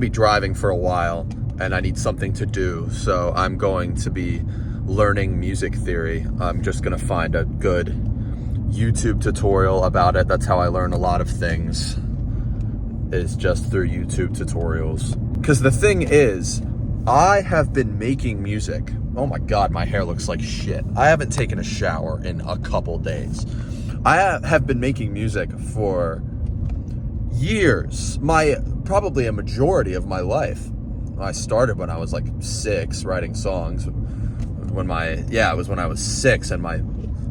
Be driving for a while and I need something to do, so I'm going to be learning music theory. I'm just gonna find a good YouTube tutorial about it. That's how I learn a lot of things, is just through YouTube tutorials. Because the thing is, I have been making music. Oh my God, my hair looks like shit. I haven't taken a shower in a couple days. I have been making music for years, probably a majority of my life. I started when I was like 6 writing songs. It was when I was 6 and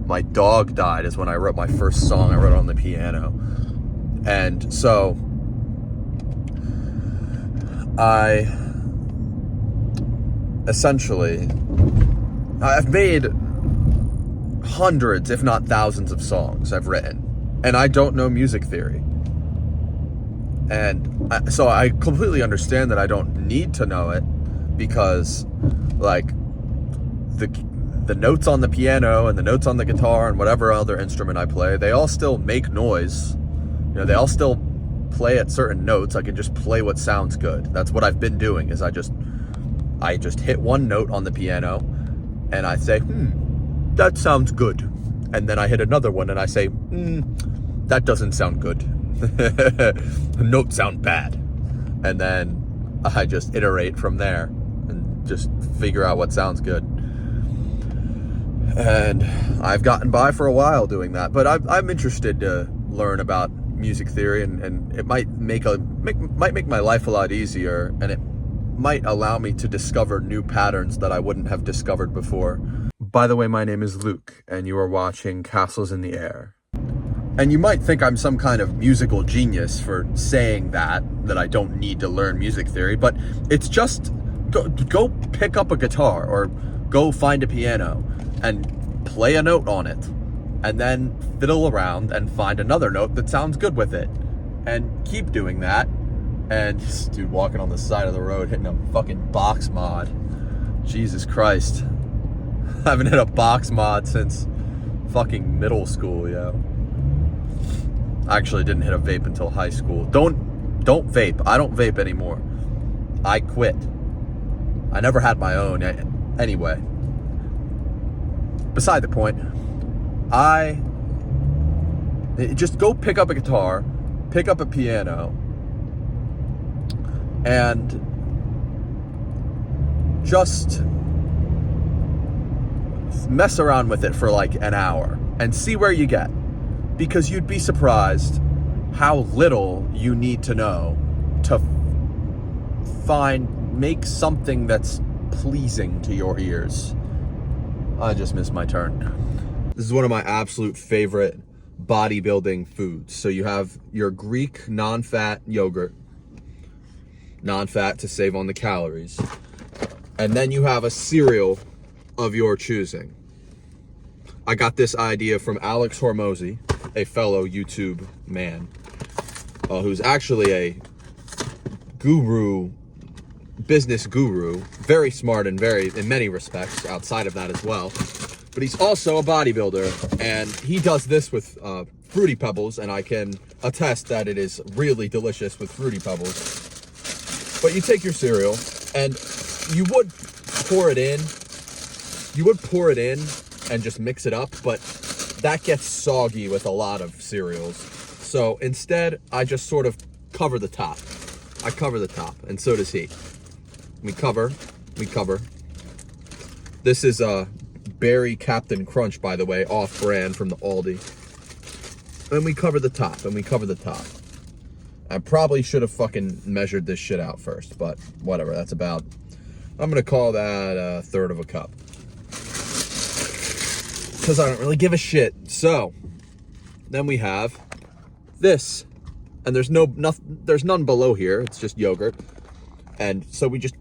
my dog died is when I wrote my first song. I wrote it on the piano. And so I've made hundreds, if not thousands of songs I've written, and I don't know music theory. And so I completely understand that I don't need to know it, because like the notes on the piano and the notes on the guitar and whatever other instrument I play, they all still make noise. You know, they all still play at certain notes. I can just play what sounds good. That's what I've been doing, is I just hit one note on the piano and I say, that sounds good. And then I hit another one and I say, that doesn't sound good. Notes sound bad. And then I just iterate from there and just figure out what sounds good. And I've gotten by for a while doing that, but I'm interested to learn about music theory, and it might make my life a lot easier, and it might allow me to discover new patterns that I wouldn't have discovered before. By the way, my name is Luke, and you are watching Castles in the Air. And you might think I'm some kind of musical genius for saying that I don't need to learn music theory, but it's just go pick up a guitar or go find a piano and play a note on it, and then fiddle around and find another note that sounds good with it, and keep doing that. And this dude walking on the side of the road hitting a fucking box mod. Jesus Christ. I haven't hit a box mod since fucking middle school, yo. I actually didn't hit a vape until high school. Don't vape. I don't vape anymore. I quit. I never had my own anyway. Beside the point, just go pick up a guitar, pick up a piano, and just mess around with it for like an hour and see where you get. Because you'd be surprised how little you need to know to make something that's pleasing to your ears. I just missed my turn. This is one of my absolute favorite bodybuilding foods. So you have your Greek non-fat yogurt, non-fat to save on the calories. And then you have a cereal of your choosing. I got this idea from Alex Hormozy, a fellow YouTube man, who's actually a business guru, very smart and in many respects outside of that as well. But he's also a bodybuilder, and he does this with Fruity Pebbles, and I can attest that it is really delicious with Fruity Pebbles. But you take your cereal, and you would pour it in and just mix it up, but that gets soggy with a lot of cereals. So instead, I just sort of cover the top. I cover the top, and so does he. We cover. This is a Berry Captain Crunch, by the way, off-brand from the Aldi. And we cover the top, I probably should have fucking measured this shit out first, but whatever, I'm gonna call that a third of a cup. Because I don't really give a shit. So, then we have this. And there's none below here, it's just yogurt. And so we just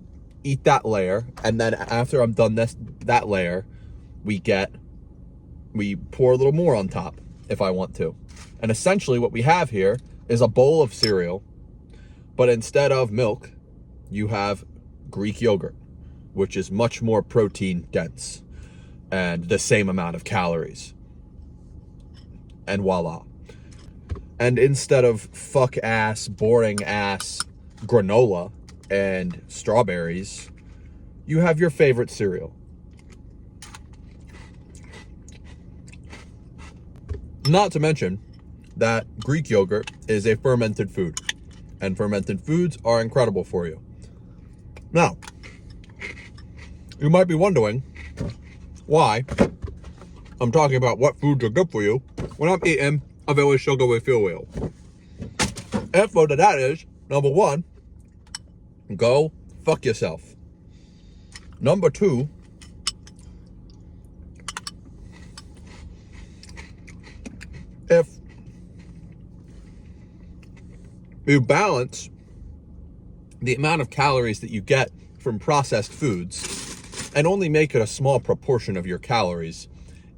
eat that layer, and then after I'm done that layer, we pour a little more on top if I want to. And essentially what we have here is a bowl of cereal, but instead of milk, you have Greek yogurt, which is much more protein dense and the same amount of calories. And voila. And instead of fuck ass, boring ass granola, and strawberries, you have your favorite cereal. Not to mention that Greek yogurt is a fermented food, and fermented foods are incredible for you. Now, you might be wondering why I'm talking about what foods are good for you when I'm eating a very sugary cereal. Info to that is, number one, go fuck yourself. Number two, if you balance the amount of calories that you get from processed foods and only make it a small proportion of your calories,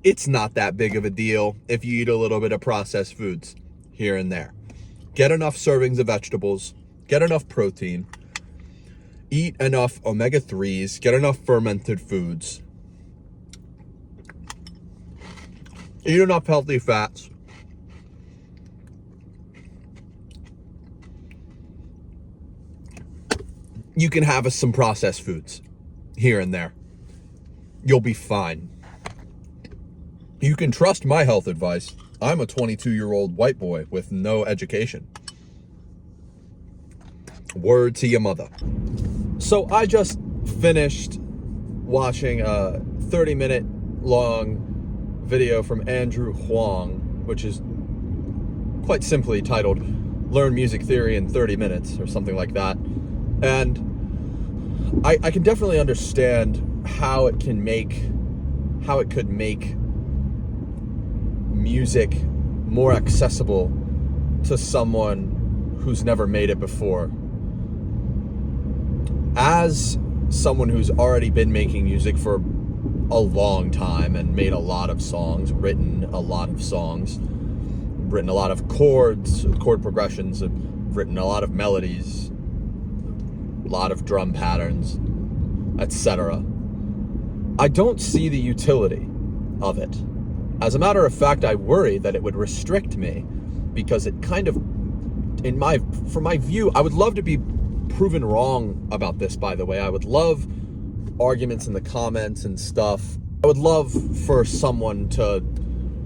it's not that big of a deal if you eat a little bit of processed foods here and there. Get enough servings of vegetables, get enough protein, eat enough omega-3s, get enough fermented foods, eat enough healthy fats. You can have some processed foods here and there. You'll be fine. You can trust my health advice. I'm a 22-year-old white boy with no education. Word to your mother. So I just finished watching a 30-minute long video from Andrew Huang, which is quite simply titled Learn Music Theory in 30 Minutes or something like that. And I can definitely understand how it could make music more accessible to someone who's never made it before. As someone who's already been making music for a long time and made a lot of songs, written a lot of songs, written a lot of chords, chord progressions, written a lot of melodies, a lot of drum patterns, etc. I don't see the utility of it. As a matter of fact, I worry that it would restrict me because it kind of, from my view, I would love to be proven wrong about this, by the way. I would love arguments in the comments and stuff. I would love for someone to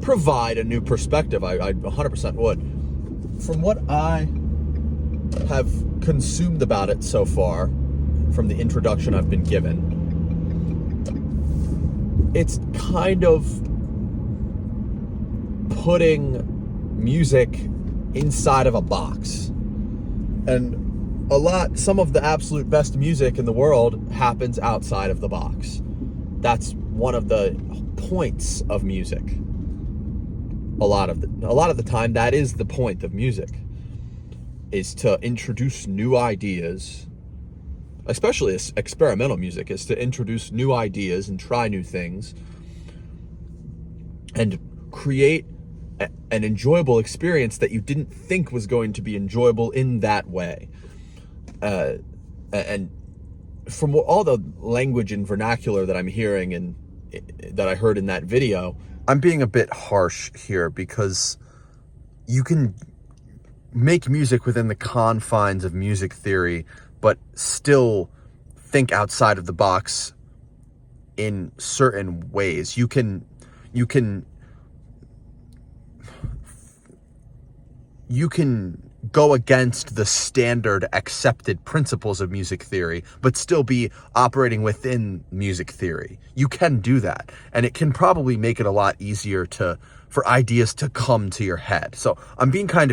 provide a new perspective. I 100% would. From what I have consumed about it so far, from the introduction I've been given, it's kind of putting music inside of a box. And some of the absolute best music in the world happens outside of the box. That's one of the points of music. A lot of the time, that is the point of music, is to introduce new ideas, especially experimental music, is to introduce new ideas and try new things and create an enjoyable experience that you didn't think was going to be enjoyable in that way. And from all the language and vernacular that I'm hearing and that I heard in that video, I'm being a bit harsh here because you can make music within the confines of music theory, but still think outside of the box in certain ways. You can go against the standard accepted principles of music theory, but still be operating within music theory. You can do that, and it can probably make it a lot easier for ideas to come to your head. So I'm kind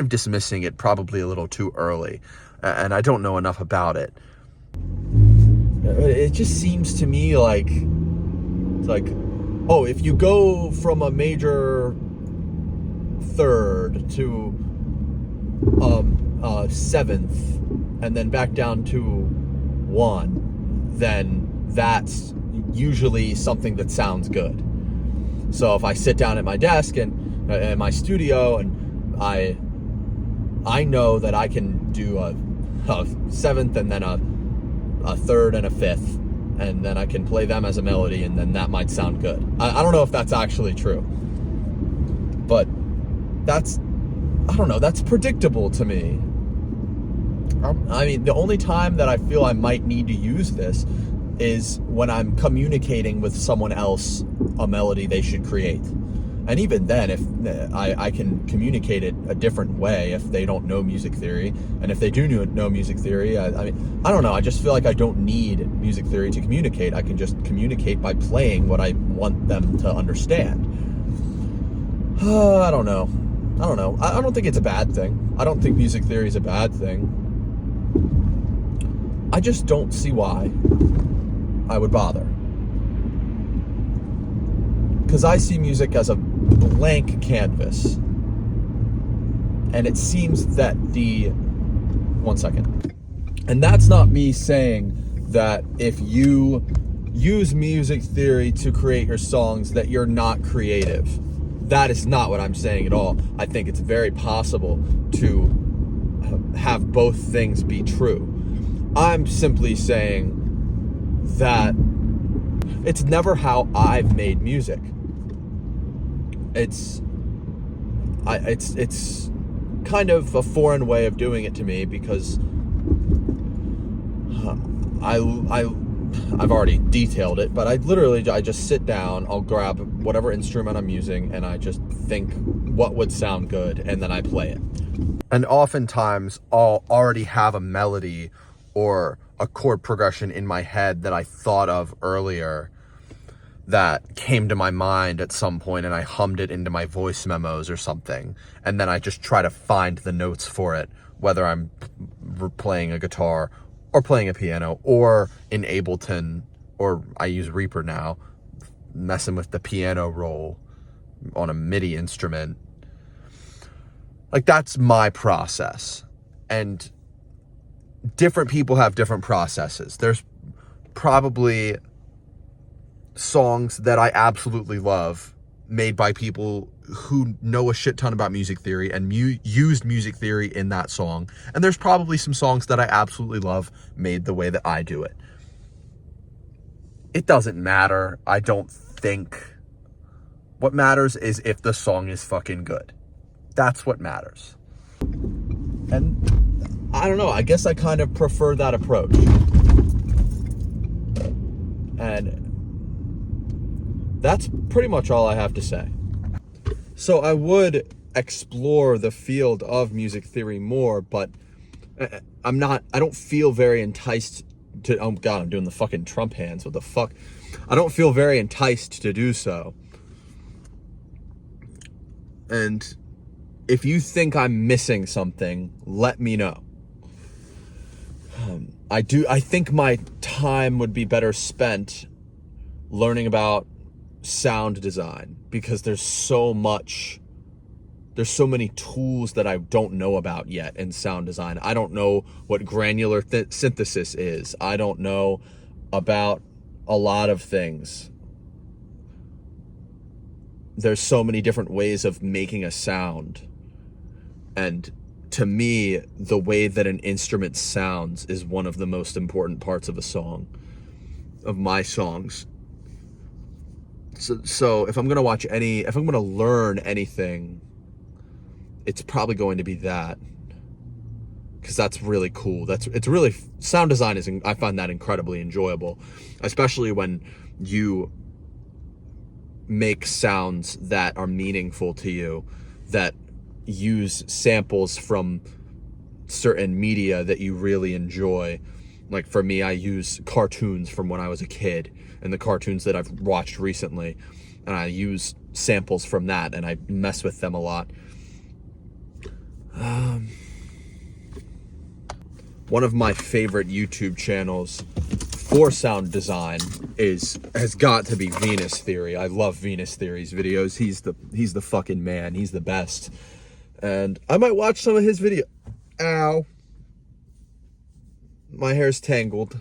of dismissing it probably a little too early, and I don't know enough about it. It just seems to me like it's like, oh, if you go from a major third to seventh and then back down to one, then that's usually something that sounds good. So if I sit down at my desk and in my studio and I know that I can do a seventh and then a third and a fifth, and then I can play them as a melody, and then that might sound good. I don't know if that's actually true, but that's predictable to me. I mean, the only time that I feel I might need to use this is when I'm communicating with someone else a melody they should create. And even then, if I can communicate it a different way if they don't know music theory, and if they do know music theory, I mean, I don't know, I just feel like I don't need music theory to communicate. I can just communicate by playing what I want them to understand. I don't know. I don't think it's a bad thing. I don't think music theory is a bad thing. I just don't see why I would bother. Because I see music as a blank canvas. And it seems that one second. And that's not me saying that if you use music theory to create your songs that you're not creative. That is not what I'm saying at all. I think it's very possible to have both things be true. I'm simply saying that it's never how I've made music. It's kind of a foreign way of doing it to me because I've already detailed it, but I just sit down, I'll grab whatever instrument I'm using, and I just think what would sound good, and then I play it. And oftentimes I'll already have a melody or a chord progression in my head that I thought of earlier that came to my mind at some point, and I hummed it into my voice memos or something, and then I just try to find the notes for it, whether I'm playing a guitar or playing a piano or in Ableton, or I use Reaper now, messing with the piano roll on a MIDI instrument. Like, that's my process. And different people have different processes. There's probably songs that I absolutely love made by people who know a shit ton about music theory and used music theory in that song. And there's probably some songs that I absolutely love made the way that I do it. It doesn't matter, I don't think. What matters is if the song is fucking good. That's what matters. And I don't know, I guess I kind of prefer that approach. And that's pretty much all I have to say. So I would explore the field of music theory more, but I don't feel very enticed to, oh God, I'm doing the fucking Trump hands, what the fuck? I don't feel very enticed to do so. And if you think I'm missing something, let me know. I think my time would be better spent learning about sound design, because there's so many tools that I don't know about yet in sound design. I don't know what granular synthesis is. I don't know about a lot of things. There's so many different ways of making a sound. And to me, the way that an instrument sounds is one of the most important parts of a song, of my songs. So if I'm going to learn anything, it's probably going to be that, because that's really cool. Sound design I find that incredibly enjoyable, especially when you make sounds that are meaningful to you, that use samples from certain media that you really enjoy. Like for me, I use cartoons from when I was a kid, and the cartoons that I've watched recently, and I use samples from that, and I mess with them a lot. One of my favorite YouTube channels for sound design has got to be Venus Theory. I love Venus Theory's videos. He's the fucking man. He's the best. And I might watch some of his video. Ow. My hair's tangled.